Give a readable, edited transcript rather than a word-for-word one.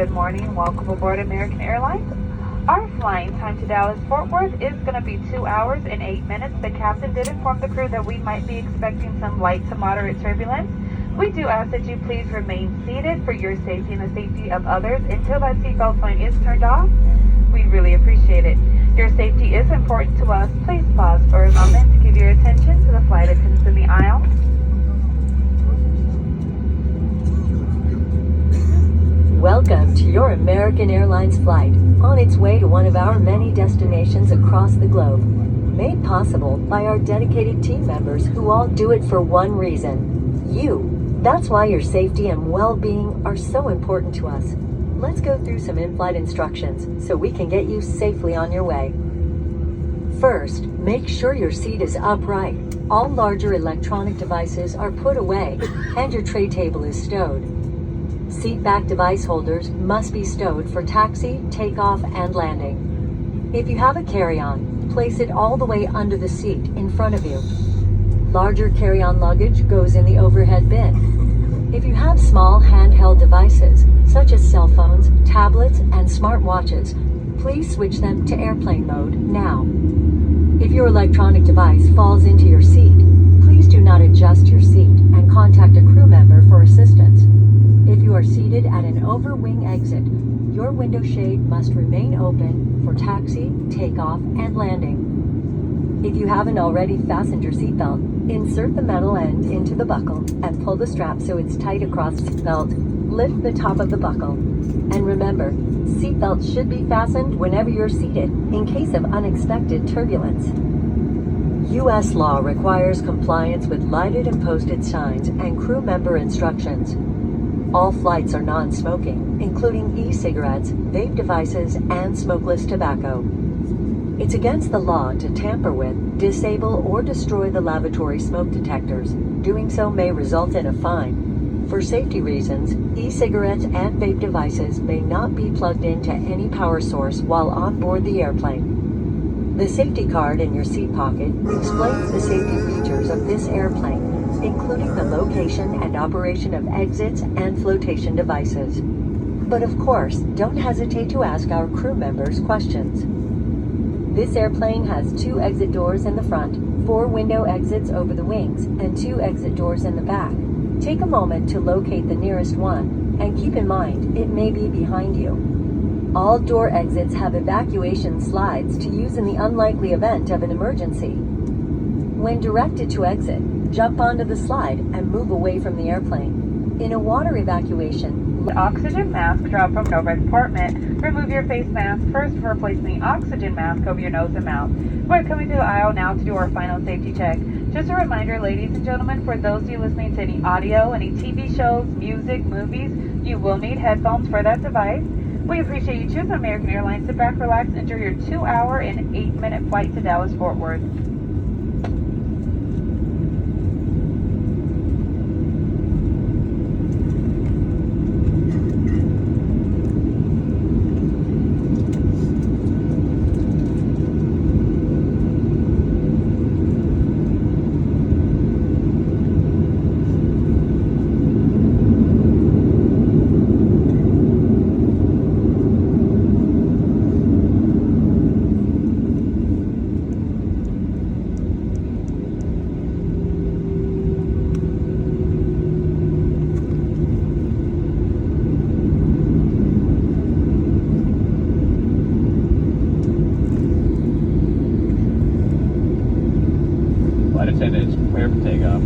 good morning. Welcome aboard American Airlines. Our flying time to Dallas FortWorth is going to be 2 hours and 8 minutes. The captain did inform the crew that we might be expecting some light to moderate turbulence. We do ask that you please remain seated for your safety and the safety of others until that seatbelt sign is turned off. We'd really appreciate it. Your safety is important to us. Please pause for a moment to give your attention to the flight attendants in the aisle. Welcome to your American Airlines flight, on its way to one of our many destinations across the globe. Made possible by our dedicated team members who all do it for one reason: you. That's why your safety and well-being are so important to us. Let's go through some in-flight instructions so we can get you safely on your way. First, make sure your seat is upright. All larger electronic devices are put away and your tray table is stowed. Seat back device holders must be stowed for taxi, takeoff, and landing. If you have a carry-on, place it all the way under the seat in front of you. Larger carry-on luggage goes in the overhead bin. If you have small handheld devices, such as cell phones, tablets, and smartwatches, please switch them to airplane mode now. If your electronic device falls into your seat, please do not adjust your seat and contact a crew member for assistance. If you are seated at an over-wing exit, your window shade must remain open for taxi, takeoff, and landing. If you haven't already fastened your seatbelt, insert the metal end into the buckle and pull the strap so it's tight across the belt. Lift the top of the buckle. And remember, seatbelts should be fastened whenever you're seated in case of unexpected turbulence. U.S. law requires compliance with lighted and posted signs and crew member instructions. All flights are non-smoking, including e-cigarettes, vape devices, and smokeless tobacco. It's against the law to tamper with, disable, or destroy the lavatory smoke detectors. Doing so may result in a fine. For safety reasons, e-cigarettes and vape devices may not be plugged into any power source while on board the airplane. The safety card in your seat pocket explains the safety features of this airplane, including the location and operation of exits and flotation devices. But of course, don't hesitate to ask our crew members questions. This airplane has 2 exit doors in the front, 4 window exits over the wings, and 2 exit doors in the back. Take a moment to locate the nearest one, and keep in mind, it may be behind you. All door exits have evacuation slides to use in the unlikely event of an emergency. When directed to exit, jump onto the slide and move away from the airplane. In a water evacuation, Oxygen mask drop from an overhead compartment. Remove your face mask first before placing the oxygen mask over your nose and mouth. We're coming to the aisle now to do our final safety check. Just a reminder, ladies and gentlemen, for those of you listening to any audio, any TV shows, music, movies, you will need headphones for that device. We appreciate you choosing American Airlines. Sit back, relax, and enjoy your 2-hour and 8-minute flight to Dallas Fort Worth. Flight attendants, prepare for takeoff.